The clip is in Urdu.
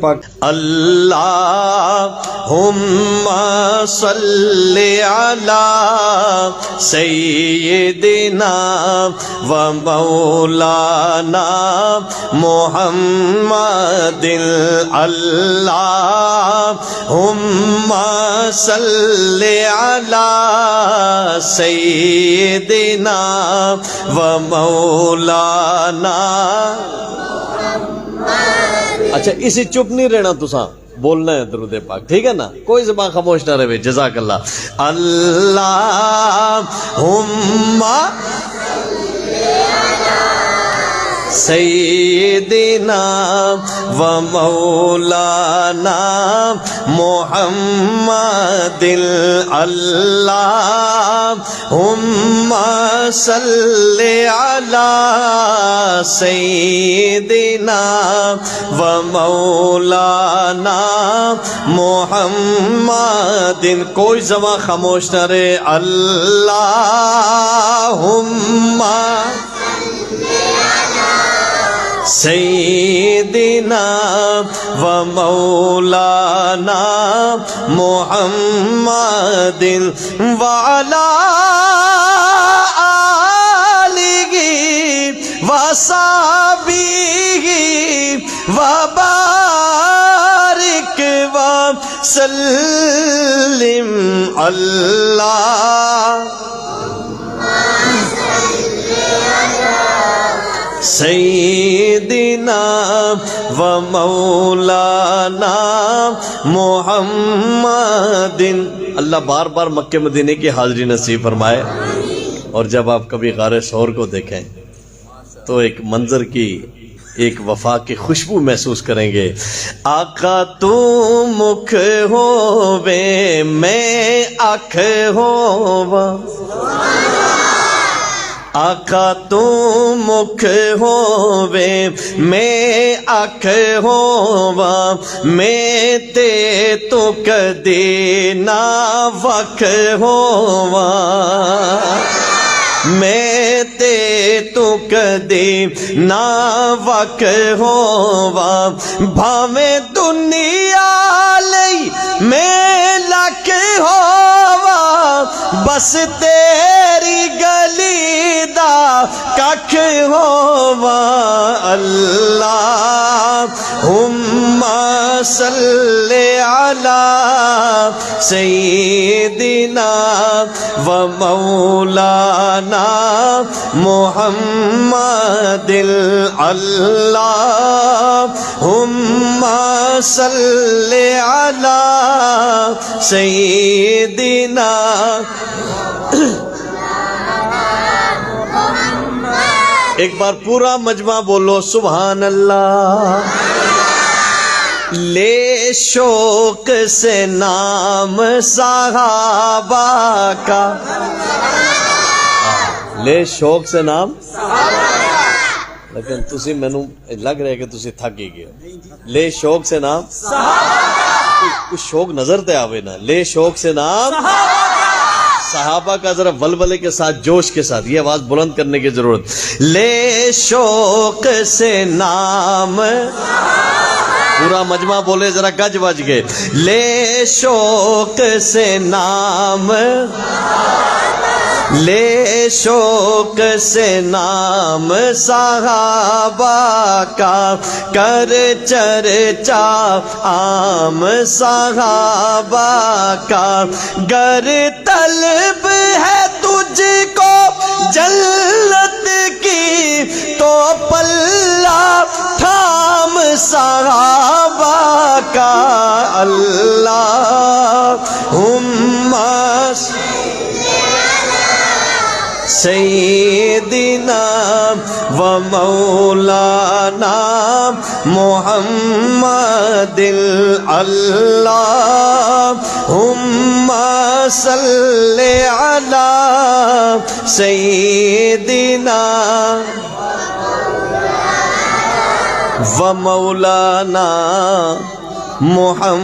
پاک اللہم صلی علی سیدنا و مولانا محمد اللہم صلی علی سیدنا و مولانا. اچھا اسی چپ نہیں رہنا تساں بولنا ہے درود پاک, ٹھیک ہے نا, کوئی زبان خاموش نہ رہے. جزاک اللہ. اللہم سیدنا و مولانا محمد اللہم صلی علی سیدنا و مولانا محمد. کوئی زبان خاموش نہ رہے. اللہم سیدنا و مولانا محمد وعلی آلہ وصحبہ وبارک وسلم. اللہ سیدنا و مولانا محمد. اللہ بار بار مکہ مدینے کی حاضری نصیب فرمائے. اور جب آپ کبھی غار ثور کو دیکھیں تو ایک منظر کی ایک وفا کی خوشبو محسوس کریں گے. آقا تو مکھ ہووے میں آنکھ ہوواں, آقا تو مکھ ہووے میں آنکھ ہوواں, میں تے تو کدی نہ وکھ ہوواں, میں تے تو کدی نہ وکھ ہوواں. بھاویں دنیا لئی میں لکھ ہوواں, بس تیری گلی دا ککھ ہوواں. اللہم صلی علی سیدنا و مولانا محمد اللہم صلی علی سیدنا. ایک بار پورا مجمع بولو سبحان اللہ. لے شوق سے نام صحابہ کا, لے شوق سے نام, لیکن تسی مینوں لگ رہا ہے کہ تسی تھک ہی گئے. لے شوق سے نام, کچھ شوق نظر تے آوے نا. لے شوق سے نام صحابہ کا, ذرا ولولے کے ساتھ جوش کے ساتھ یہ آواز بلند کرنے کی ضرورت. لے شوق سے نام, پورا مجمع بولے ذرا گج بج گئے. لے شوق سے نام, لے شوق سے نام صحابہ کا, کر چرچا عام صحابہ کا. گر طلب ہے تجھ کو جنت کی تو پلہ تھام صحابہ کا. اللہم سیدنا و مولانا محمد اللہم صلی علی سیدنا و مولانا محمد.